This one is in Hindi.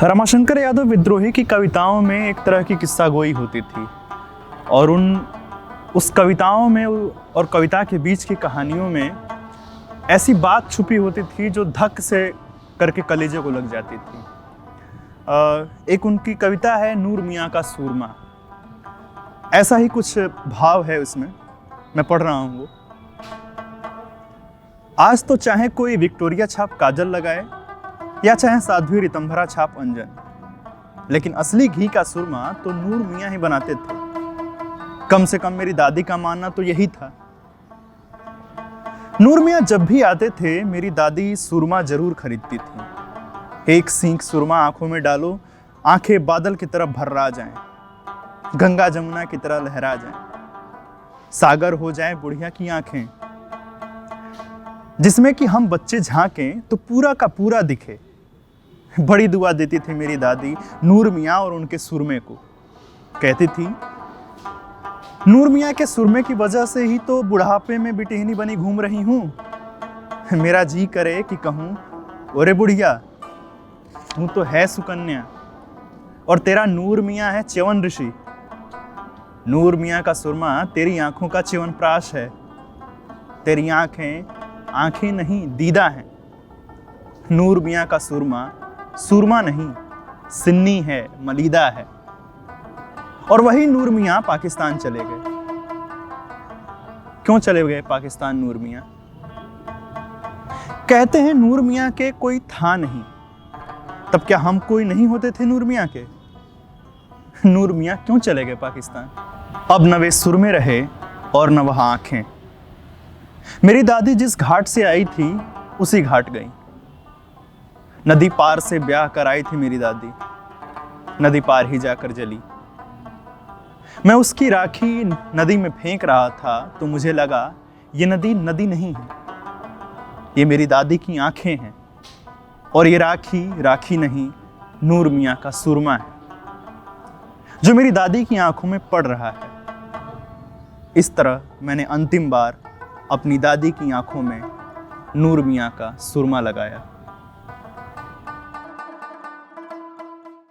रमाशंकर यादव विद्रोही की कविताओं में एक तरह की किस्सा गोई होती थी और उस कविताओं में और कविता के बीच की कहानियों में ऐसी बात छुपी होती थी जो धक से करके कलेजे को लग जाती थी। एक उनकी कविता है नूर मियाँ का सूरमा। ऐसा ही कुछ भाव है उसमें, मैं पढ़ रहा हूँ वो। आज तो चाहे कोई विक्टोरिया छाप काजल लगाए या चाहे साध्वी रितंभरा छाप अंजन, लेकिन असली घी का सुरमा तो नूर मियाँ ही बनाते थे। कम से कम मेरी दादी का मानना तो यही था। नूर मियाँ जब भी आते थे मेरी दादी सुरमा जरूर खरीदती थी। एक सींक सुरमा आंखों में डालो, आंखें बादल की तरफ भर्रा जाएं, गंगा जमुना की तरह लहरा जाएं, सागर हो जाएं बुढ़िया की आंखें, जिसमें कि हम बच्चे झांकें तो पूरा का पूरा दिखे। बड़ी दुआ देती थी मेरी दादी नूर मियाँ और उनके सुरमे को। कहती थी, नूर मियाँ के सुरमे की वजह से ही तो बुढ़ापे में बिटिहनी बनी घूम रही हूँ। मेरा जी करे कि कहूँ, ओरे बुढ़िया तू तो है सुकन्या और तेरा नूर मियाँ है च्यवन ऋषि। नूर मियाँ का सुरमा तेरी आंखों का च्यवनप्राश है। तेरी आंखें आंखें नहीं दीदा हैं। नूर मियाँ का सुरमा सुरमा नहीं सिन्नी है, मलीदा है। और वही नूर मियाँ पाकिस्तान चले गए। क्यों चले गए पाकिस्तान नूर मियाँ? कहते हैं नूर मियाँ के कोई था नहीं। तब क्या हम कोई नहीं होते थे नूर मियाँ के? नूर मियाँ क्यों चले गए पाकिस्तान? अब न वे सुरमे रहे और न वह आंखें। मेरी दादी जिस घाट से आई थी उसी घाट गई। नदी पार से ब्याह कर आई थी मेरी दादी, नदी पार ही जाकर जली। मैं उसकी राखी नदी में फेंक रहा था तो मुझे लगा ये नदी नदी नहीं है, ये मेरी दादी की आंखें हैं और ये राखी राखी नहीं नूर मियाँ का सुरमा है जो मेरी दादी की आंखों में पड़ रहा है। इस तरह मैंने अंतिम बार अपनी दादी की आंखों में नूर मियाँ का सुरमा लगाया।